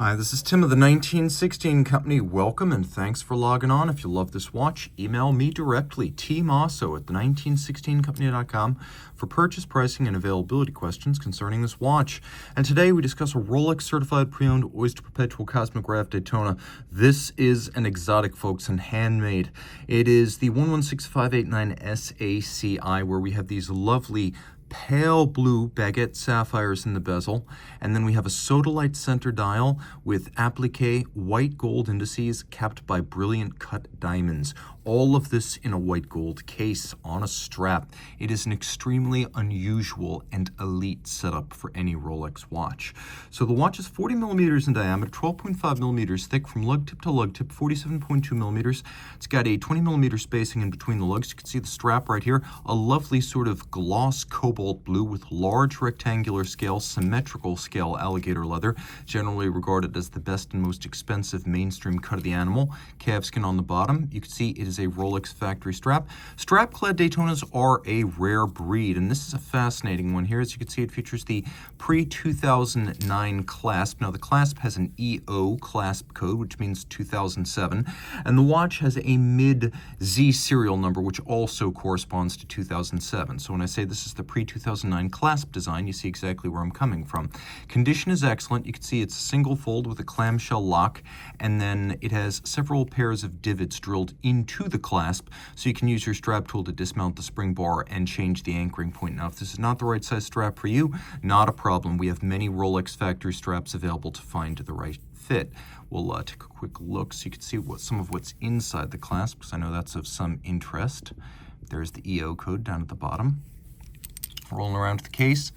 Hi, this is Tim of the 1916 Company. Welcome and thanks for logging on. If you love this watch, email me directly, Team Mosso at the1916company.com for purchase, pricing, and availability questions concerning this watch. And today we discuss a Rolex certified pre-owned Oyster Perpetual Cosmograph Daytona. This is an exotic, folks, and handmade. It is the 116589 SACI, where we have these lovely pale blue baguette sapphires in the bezel, and then we have a sodalite center dial with applique white gold indices capped by brilliant cut diamonds. All of this in a white gold case on a strap. It is an extremely unusual and elite setup for any Rolex watch. So the watch is 40 millimeters in diameter, 12.5 millimeters thick from lug tip to lug tip, 47.2 millimeters. It's got a 20 millimeter spacing in between the lugs. You can see the strap right here, a lovely sort of gloss cobalt blue with large rectangular scale, symmetrical scale alligator leather, generally regarded as the best and most expensive mainstream cut of the animal. Calfskin on the bottom. You can see it is a Rolex factory strap. Strap-clad Daytonas are a rare breed, and this is a fascinating one here. As you can see, it features the pre-2009 clasp. Now, the clasp has an EO clasp code, which means 2007, and the watch has a mid-Z serial number, which also corresponds to 2007. So when I say this is the pre-2009 clasp design, you see exactly where I'm coming from. Condition is excellent. You can see it's a single fold with a clamshell lock, and then it has several pairs of divots drilled into the clasp, so you can use your strap tool to dismount the spring bar and change the anchoring point. Now, if this is not the right size strap for you, not a problem. We have many Rolex factory straps available to find the right fit. We'll take a quick look so you can see some of what's inside the clasp, because I know that's of some interest. There's the EO code down at the bottom. Rolling around to the case.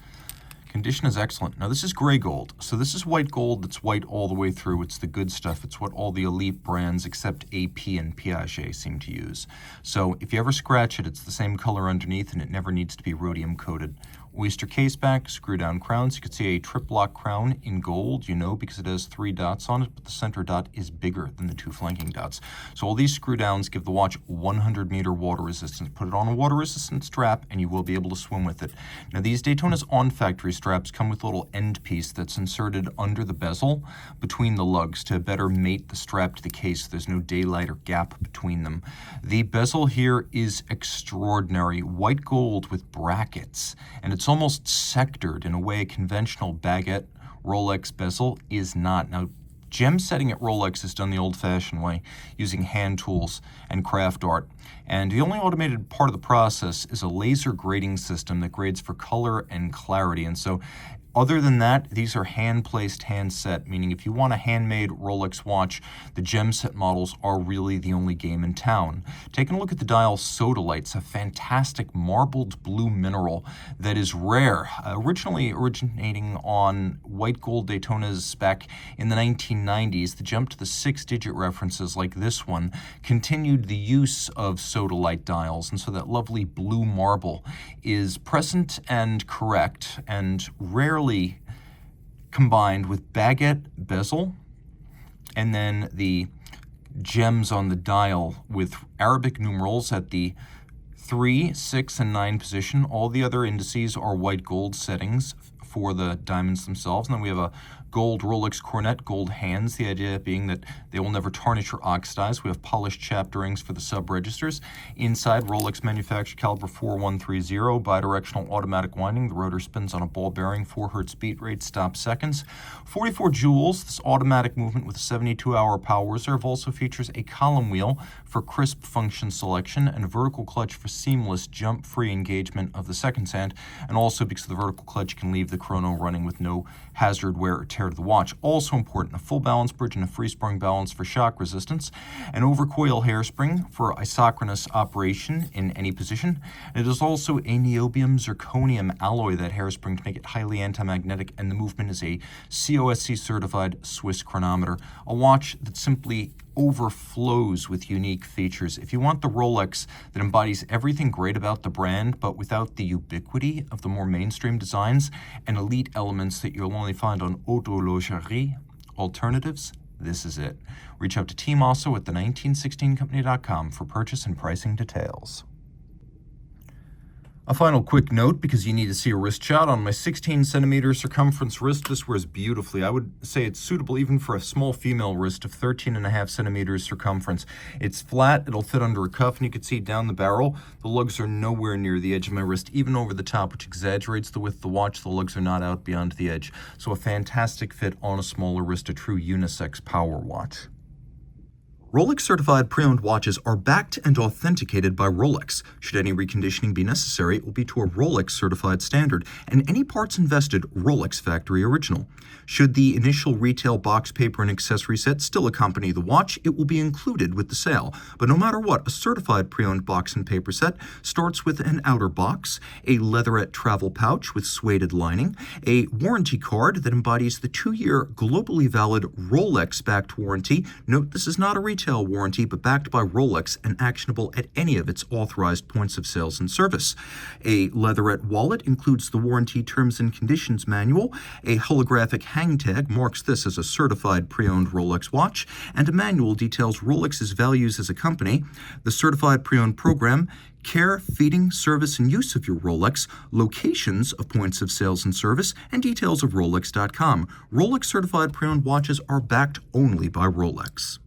Condition is excellent. Now, this is gray gold. So this is white gold that's white all the way through. It's the good stuff. It's what all the elite brands except AP and Piaget seem to use. So if you ever scratch it, it's the same color underneath, and it never needs to be rhodium coated. Oyster case back, screw down crowns. You can see a triplock crown in gold, you know, because it has 3 dots on it, but the center dot is bigger than the 2 flanking dots. So all these screw downs give the watch 100-meter water resistance. Put it on a water resistant strap and you will be able to swim with it. Now, these Daytona's on-factory straps come with a little end piece that's inserted under the bezel between the lugs to better mate the strap to the case so there's no daylight or gap between them. The bezel here is extraordinary. White gold with brackets, and it's almost sectored in a way a conventional baguette Rolex bezel is not. Now, gem setting at Rolex is done the old-fashioned way, using hand tools and craft art. And the only automated part of the process is a laser grading system that grades for color and clarity. And so, other than that, these are hand-placed, hand-set, meaning if you want a handmade Rolex watch, the gem set models are really the only game in town. Taking a look at the dial Sodalite, it's a fantastic marbled blue mineral that is rare, originally originating on white gold Daytonas back in the 1990s. The jump to the 6-digit references like this one continued the use of Sodalite dials, and so that lovely blue marble is present and correct and rarely combined with baguette bezel, and then the gems on the dial with Arabic numerals at the 3, 6, and 9 position. All the other indices are white gold settings for the diamonds themselves. And then we have a gold Rolex coronet, gold hands, the idea being that they will never tarnish or oxidize. We have polished chapter rings for the sub-registers. Inside, Rolex manufactured caliber 4130, bidirectional automatic winding. The rotor spins on a ball bearing, 4 hertz beat rate, stop seconds. 44 jewels, this automatic movement with a 72-hour power reserve also features a column wheel for crisp function selection and a vertical clutch for seamless jump-free engagement of the seconds hand, and also because the vertical clutch can leave the chrono running with no hazard wear or tear to the watch. Also important, a full balance bridge and a free sprung balance for shock resistance, an overcoil hairspring for isochronous operation in any position. It is also a niobium zirconium alloy, that hairspring, to make it highly anti-magnetic, and the movement is a COSC certified Swiss chronometer. A watch that simply overflows with unique features. If you want the Rolex that embodies everything great about the brand, but without the ubiquity of the more mainstream designs and elite elements that you'll only find on horlogerie alternatives, this is it. Reach out to Team Mosso at the1916company.com for purchase and pricing details. A final quick note, because you need to see a wrist shot, on my 16 centimeter circumference wrist, this wears beautifully. I would say it's suitable even for a small female wrist of 13.5 centimeters circumference. It's flat, it'll fit under a cuff, and you can see down the barrel, the lugs are nowhere near the edge of my wrist, even over the top, which exaggerates the width of the watch. The lugs are not out beyond the edge. So a fantastic fit on a smaller wrist, a true unisex power watch. Rolex certified pre-owned watches are backed and authenticated by Rolex. Should any reconditioning be necessary, it will be to a Rolex certified standard, and any parts invested Rolex factory original. Should the initial retail box, paper, and accessory set still accompany the watch, it will be included with the sale. But no matter what, a certified pre-owned box and paper set starts with an outer box, a leatherette travel pouch with suede lining, a warranty card that embodies the 2-year globally valid Rolex-backed warranty. Note, this is not a retail warranty, but backed by Rolex and actionable at any of its authorized points of sales and service. A leatherette wallet includes the warranty terms and conditions manual. A holographic hang tag marks this as a certified pre-owned Rolex watch, and a manual details Rolex's values as a company, the certified pre-owned program, care, feeding, service, and use of your Rolex, locations of points of sales and service, and details of Rolex.com. Rolex certified pre-owned watches are backed only by Rolex.